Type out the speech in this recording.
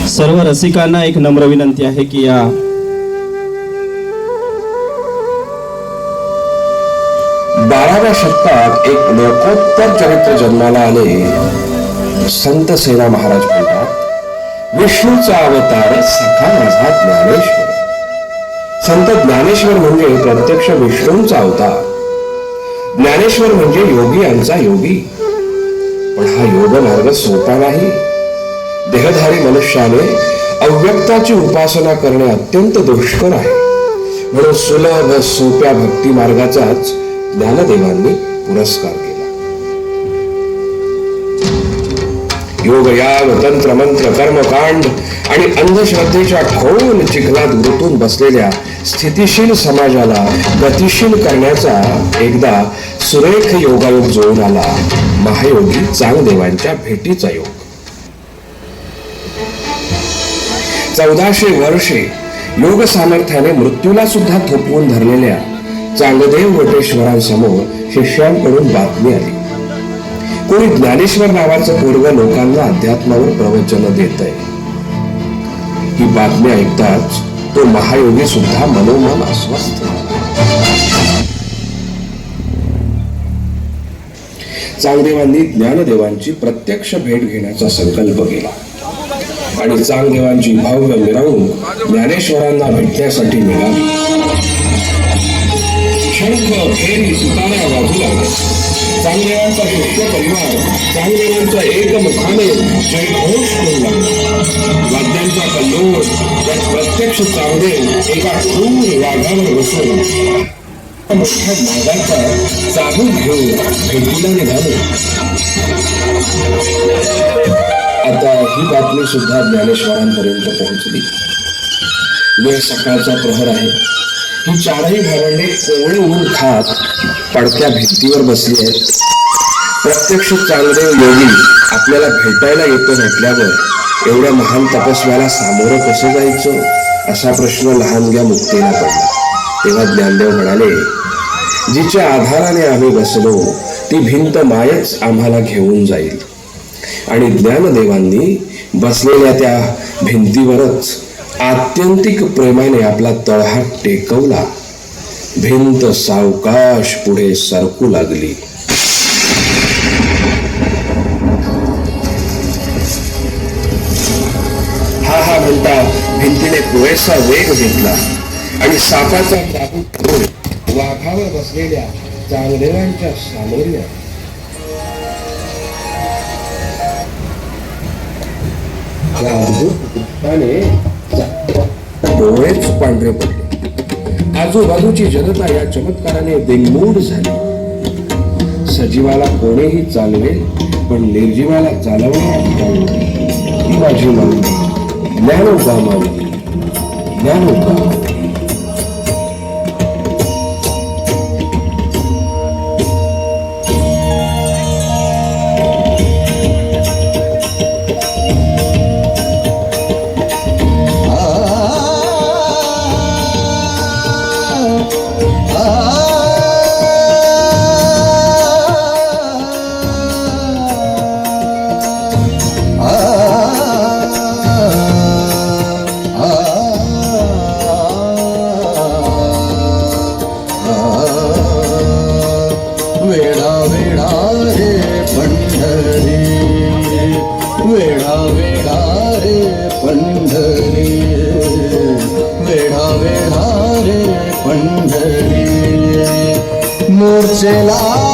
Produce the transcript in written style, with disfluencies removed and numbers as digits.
सर्व रसिकांना एक नम्र विनंती आहे की या बाराव्या शतकात एक लोकोत्तर चरित्र जन्माला आले. संत सेना महाराज म्हणतात, विष्णूचा अवतार सखा माझा ज्ञानेश्वर. संत ज्ञानेश्वर म्हणजे प्रत्यक्ष विष्णूंचा अवतार. ज्ञानेश्वर म्हणजे योगियांचा योगी. पण हा योग मार्ग सोपा नाही. देहधारी मनुष्याने अव्यक्ताची उपासना करणे अत्यंत दुष्कर आहे. म्हणून सुलभ सोप्या भक्ती मार्गाचाच ज्ञानदेवांनी पुरस्कार केला. योग याग तंत्र मंत्र कर्मकांड आणि अंधश्रद्धेच्या खोल चिखलात गुंतून बसलेल्या स्थितिशील समाजाला गतिशील करण्याचा एकदा सुरेख योगायोग जुळून आला. महायोगी चांगदेवांच्या भेटीचा योग. 1400 वर्षे योग सामर्थ्याने मृत्यूला सुद्धा थोपवून धरलेल्या चांगदेव वटेश्वरांसमोर शिष्यांकडून बातमी आली. कोणी ज्ञानेश्वर नावाचं पोरग लोकांना अध्यात्मावर प्रवचन देत आहे. ही बातमी ऐकताच तो महायोगी सुद्धा मनोमन अस्वस्थ झाला. चांगदेवांनी ज्ञानदेवांची प्रत्यक्ष भेट घेण्याचा संकल्प केला आणि चांगदेवांची भव्य मिरवणूक ज्ञानेश्वरांना भेटण्यासाठी निघाली. शंख फेरी तुतारा वाजू लागले. चांगदेवांचा शिष्य परिवार चांगदेवांचा एकमुखाने जयघोष करू लागला. वाद्यांचा कल्लोळ. त्यात प्रत्यक्ष चांगदेव एका क्रूर वाघावर बसून मोठ्या नागाचा चाबूक घेऊन भेटीला निघाले. आता ही बातमी सुद्धा ज्ञानेश्वरांपर्यंत पोहोचली. वेळ सकाळचा प्रहर आहे. ही चारही भावंडे कोवळे ऊन खात पडक्या भिंतीवर बसली आहेत. प्रत्यक्ष चांगदेव योगी आपल्याला भेटायला येतो म्हटल्यावर एवढ्या महान तपस्व्याला सामोरं कसं जायचं असा प्रश्न लहानग्या मुक्तीला पडला. तेव्हा ज्ञानदेव म्हणाले, जिच्या आधाराने आम्ही बसलो ती भिंत मायच आम्हाला घेऊन जाईल. आणि ज्ञानदेवांनी बसलेल्या त्या भिंतीवरच आत्यंतिक प्रेमाने आपला तळहात टेकवला. भिंत सावकाश पुढे सरकू लागली. हा म्हणता भिंतीने पुरेसा वेग घेतला आणि सापाचा चाबूक घेऊन वाघावर बसलेल्या चांगदेवांच्या समोर डोळेच पांढरे पडले. आजूबाजूची जनता या चमत्काराने बेमूड झाली. सजीवाला कोणीही चालवेल पण निर्जीवाला चालवण्यात ही माझी मागणी. ज्ञानोबा मागणी. ज्ञानोबा. मोर्चेला